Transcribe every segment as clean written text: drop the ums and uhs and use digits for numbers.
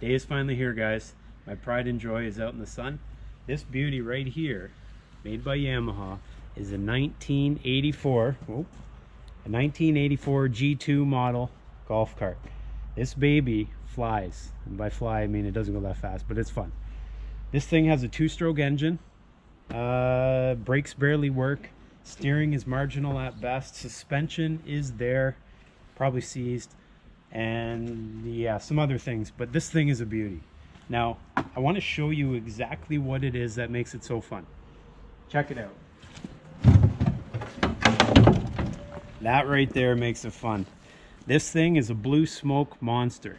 Day is finally here, guys. My pride and joy is out in the sun. This beauty right here, made by Yamaha, is a 1984 G2 model golf cart. This baby flies, and by fly I mean it doesn't go that fast, but it's fun. This thing has a 2-stroke engine. Brakes barely work. Steering is marginal at best. Suspension is there, probably seized, and yeah, some other things, but this thing is a beauty. Now I want to show you exactly what it is that makes it so fun. Check it out. That right there makes it fun. This thing is a blue smoke monster.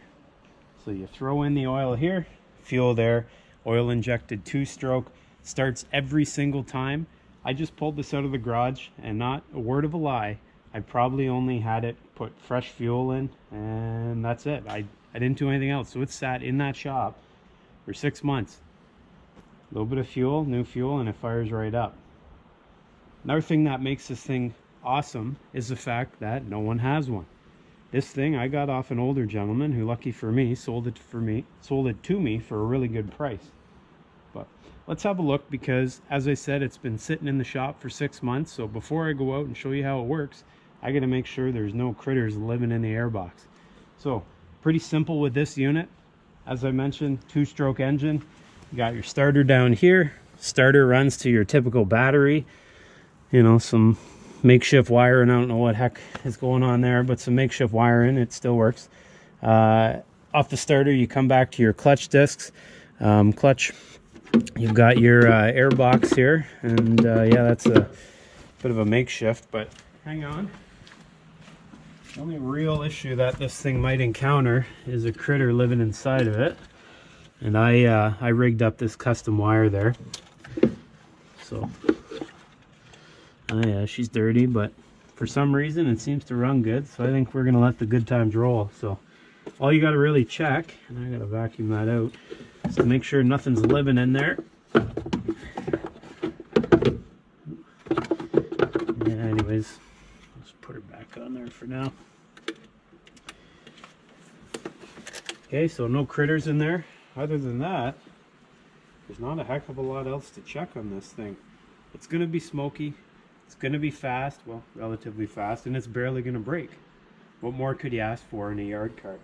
So you throw in the oil here, fuel there, oil injected 2-stroke, starts every single time. I just pulled this out of the garage, and not a word of a lie, I probably only had it put fresh fuel in, and that's it. I didn't do anything else. So it sat in that shop for 6 months. A little bit of fuel, new fuel, and it fires right up. Another thing that makes this thing awesome is the fact that no one has one. This thing I got off an older gentleman who, lucky for me, sold it to me for a really good price. But let's have a look, because as I said, it's been sitting in the shop for 6 months. So before I go out and show you how it works, I got to make sure there's no critters living in the airbox. So pretty simple with this unit. As I mentioned, 2-stroke engine. You got your starter down here. Starter runs to your typical battery. You know, some makeshift wiring. I don't know what heck is going on there, but some makeshift wiring. It still works. Off the starter, you come back to your clutch discs. Clutch. You've got your air box here, and yeah, that's a bit of a makeshift, but hang on. The only real issue that this thing might encounter is a critter living inside of it, and I rigged up this custom wire there. So yeah, she's dirty, but for some reason it seems to run good, so I think we're gonna let the good times roll. So all you got to really check, and I gotta vacuum that out, so make sure nothing's living in there. Yeah, anyways, let's put her back on there for now. Okay, so no critters in there. Other than that, there's not a heck of a lot else to check on this thing. It's gonna be smoky, it's gonna be fast, well, relatively fast, and it's barely gonna break. What more could you ask for in a yard cart?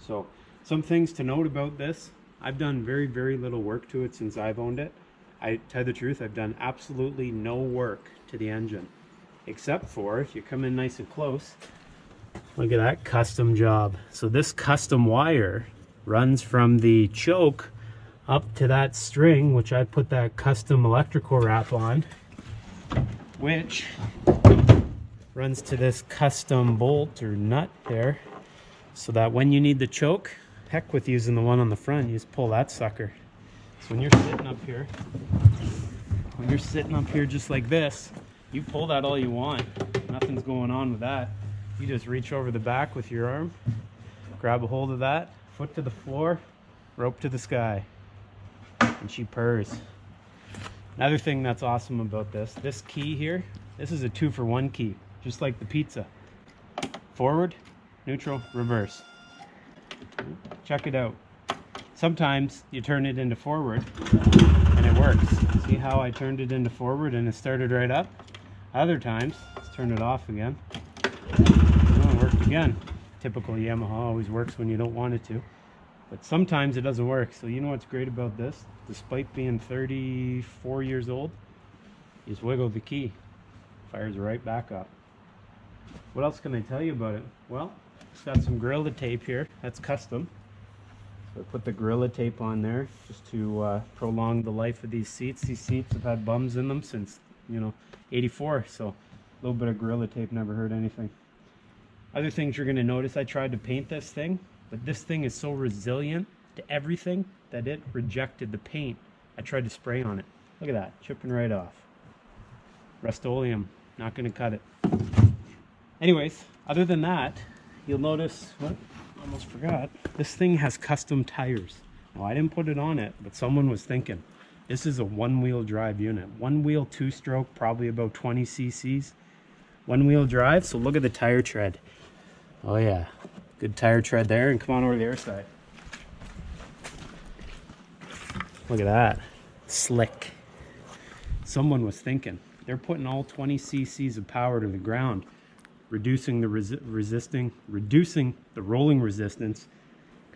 So some things to note about this: I've done very little work to it since I've owned it. I tell you the truth, I've done absolutely no work to the engine, except for, if you come in nice and close, look at that custom job. So this custom wire runs from the choke up to that string, which I put that custom electrical wrap on, which runs to this custom bolt or nut there, so that when you need the choke, heck with using the one on the front, you just pull that sucker. So when you're sitting up here just like this, you pull that all you want. Nothing's going on with that. You just reach over the back with your arm, grab a hold of that, foot to the floor, rope to the sky, and she purrs. Another thing that's awesome about this key here, this is a 2-for-1 key, just like the pizza. Forward, neutral, reverse. Check it out. Sometimes you turn it into forward and it works. See how I turned it into forward and it started right up? Other times, let's turn it off again. Oh, it worked again. Typical Yamaha, always works when you don't want it to. But sometimes it doesn't work. So you know what's great about this? Despite being 34 years old, you just wiggle the key. Fires right back up. What else can I tell you about it? Well, it's got some Gorilla Tape here. That's custom. So I put the Gorilla Tape on there just to prolong the life of these seats. These seats have had bums in them since, you know, 84. So a little bit of Gorilla Tape never hurt anything. Other things you're going to notice, I tried to paint this thing, but this thing is so resilient to everything that it rejected the paint I tried to spray on it. Look at that, chipping right off. Rust-Oleum, not going to cut it. Anyways, other than that, you'll notice, what? Almost forgot, this thing has custom tires. Now, I didn't put it on it, but someone was thinking. This is a one-wheel drive unit. One-wheel, 2-stroke, probably about 20 cc's. One-wheel drive, so look at the tire tread. Oh yeah, good tire tread there, and come on over to the other side. Look at that. Slick. Someone was thinking. They're putting all 20 cc's of power to the ground, reducing the reducing the rolling resistance,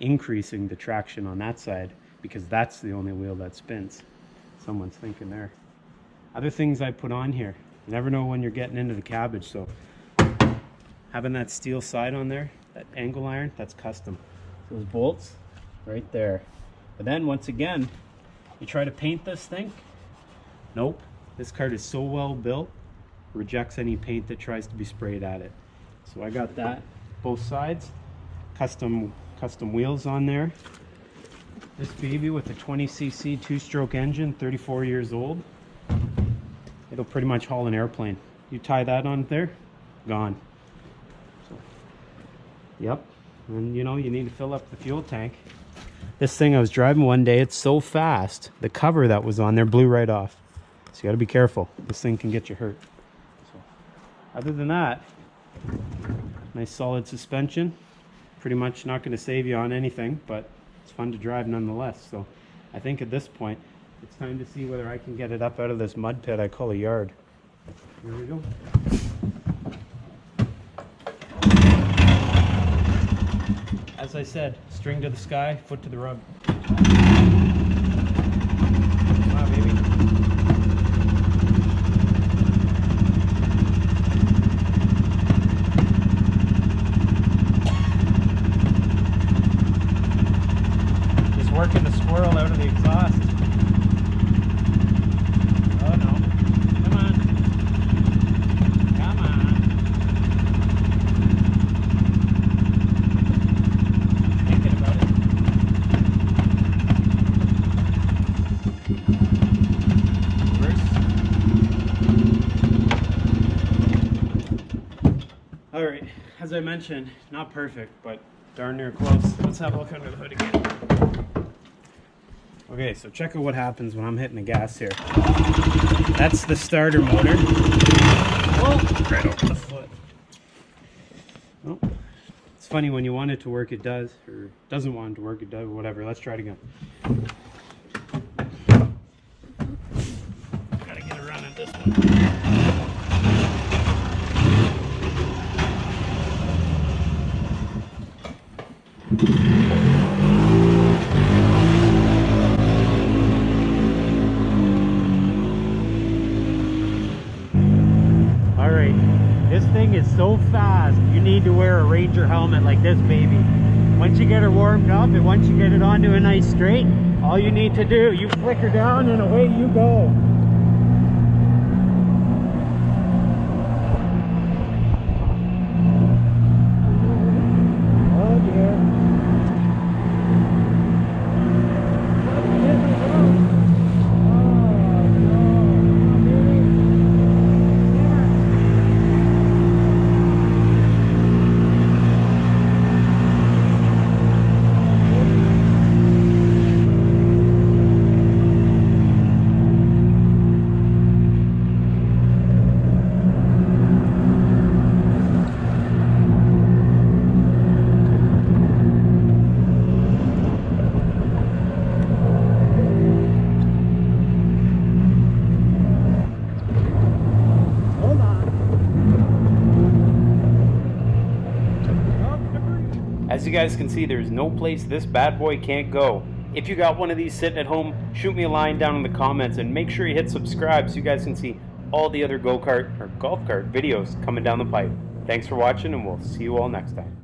increasing the traction on that side, because that's the only wheel that spins. Someone's thinking there. Other things I put on here. You never know when you're getting into the cabbage, so having that steel side on there, that angle iron, that's custom. Those bolts right there. But then once again, you try to paint this thing. Nope. This cart is so well built, rejects any paint that tries to be sprayed at it. So I got that, both sides, custom wheels on there. This baby with a 20 cc 2-stroke engine, 34 years old. It'll pretty much haul an airplane. You tie that on there, gone. So, yep. And you know, you need to fill up the fuel tank. This thing I was driving one day, it's so fast, the cover that was on there blew right off. So you gotta be careful. This thing can get you hurt. So, other than that, nice solid suspension. Pretty much not gonna save you on anything, but it's fun to drive nonetheless. So I think at this point, it's time to see whether I can get it up out of this mud pit I call a yard. Here we go. As I said, string to the sky, foot to the rug. Wow, baby. Just working the squirrel out of the exhaust. Oh no. Come on. Come on. Thinking about it. Alright, as I mentioned, not perfect, but darn near close. Let's have a look under the hood again. Okay, so check out what happens when I'm hitting the gas here. That's the starter motor. Oh, right over the foot. Oh, it's funny, when you want it to work, it does, or doesn't want it to work, it does, whatever. Let's try it again. Gotta get it running this one. Alright, this thing is so fast, you need to wear a Ranger helmet like this baby. Once you get her warmed up and once you get it onto a nice straight, all you need to do, you flick her down and away you go. As you guys can see, there's no place this bad boy can't go. If you got one of these sitting at home, shoot me a line down in the comments and make sure you hit subscribe so you guys can see all the other go-kart or golf cart videos coming down the pipe. Thanks for watching and we'll see you all next time.